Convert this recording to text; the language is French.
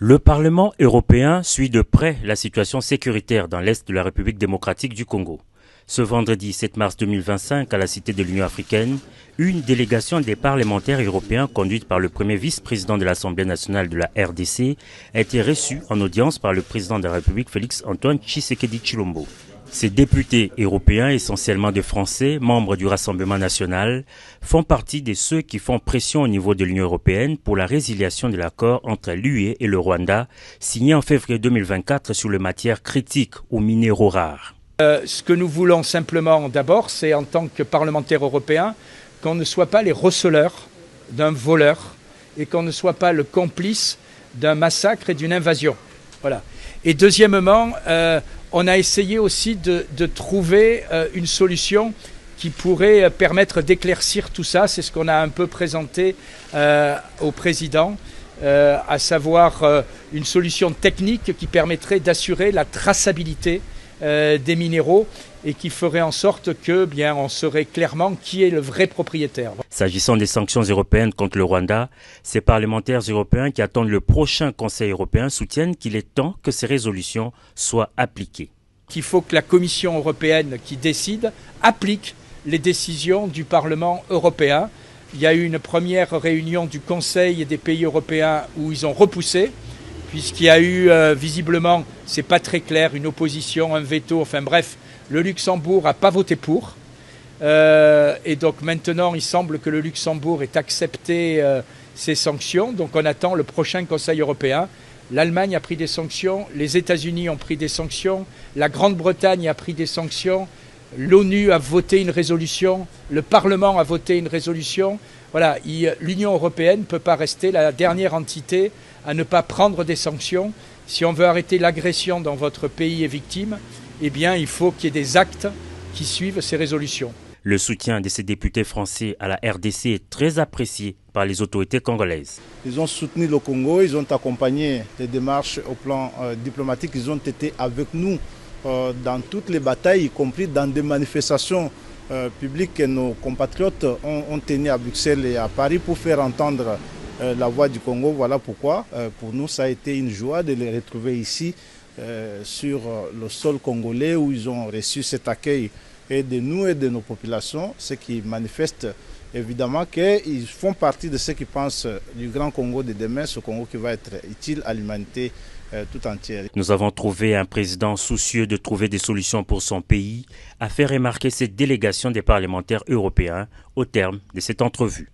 Le Parlement européen suit de près la situation sécuritaire dans l'Est de la République démocratique du Congo. Ce vendredi 7 mars 2025, à la Cité de l'Union africaine, une délégation des parlementaires européens conduite par le premier vice-président de l'Assemblée nationale de la RDC a été reçue en audience par le président de la République Félix-Antoine Tshisekedi Tshilombo. Ces députés européens, essentiellement de Français, membres du Rassemblement national, font partie de ceux qui font pression au niveau de l'Union européenne pour la résiliation de l'accord entre l'UE et le Rwanda, signé en février 2024 sur les matières critiques ou minéraux rares. Ce que nous voulons simplement d'abord, c'est en tant que parlementaires européens, qu'on ne soit pas les receleurs d'un voleur et qu'on ne soit pas le complice d'un massacre et d'une invasion. Voilà. Et deuxièmement, on a essayé aussi de trouver une solution qui pourrait permettre d'éclaircir tout ça. C'est ce qu'on a un peu présenté au président, à savoir une solution technique qui permettrait d'assurer la traçabilité des minéraux et qui ferait en sorte que, bien, on saurait clairement qui est le vrai propriétaire. S'agissant des sanctions européennes contre le Rwanda, ces parlementaires européens qui attendent le prochain Conseil européen soutiennent qu'il est temps que ces résolutions soient appliquées. Il faut que la Commission européenne qui décide applique les décisions du Parlement européen. Il y a eu une première réunion du Conseil des pays européens où ils ont repoussé, puisqu'il y a eu visiblement, c'est pas très clair, une opposition, un veto, enfin bref, le Luxembourg n'a pas voté pour. Et donc maintenant, il semble que le Luxembourg ait accepté ces sanctions. Donc on attend le prochain Conseil européen. L'Allemagne a pris des sanctions, les États-Unis ont pris des sanctions, la Grande-Bretagne a pris des sanctions, l'ONU a voté une résolution, le Parlement a voté une résolution. Voilà, l'Union européenne ne peut pas rester la dernière entité à ne pas prendre des sanctions. Si on veut arrêter l'agression dont votre pays est victime, eh bien, il faut qu'il y ait des actes qui suivent ces résolutions. Le soutien de ces députés français à la RDC est très apprécié par les autorités congolaises. Ils ont soutenu le Congo, ils ont accompagné les démarches au plan diplomatique, ils ont été avec nous dans toutes les batailles, y compris dans des manifestations publiques que nos compatriotes ont tenues à Bruxelles et à Paris pour faire entendre la voix du Congo. Voilà pourquoi pour nous ça a été une joie de les retrouver ici sur le sol congolais où ils ont reçu cet accueil et de nous et de nos populations, ce qui manifeste évidemment qu'ils font partie de ceux qui pensent du grand Congo de demain, ce Congo qui va être utile à l'humanité tout entière. Nous avons trouvé un président soucieux de trouver des solutions pour son pays, a fait remarquer cette délégation des parlementaires européens au terme de cette entrevue.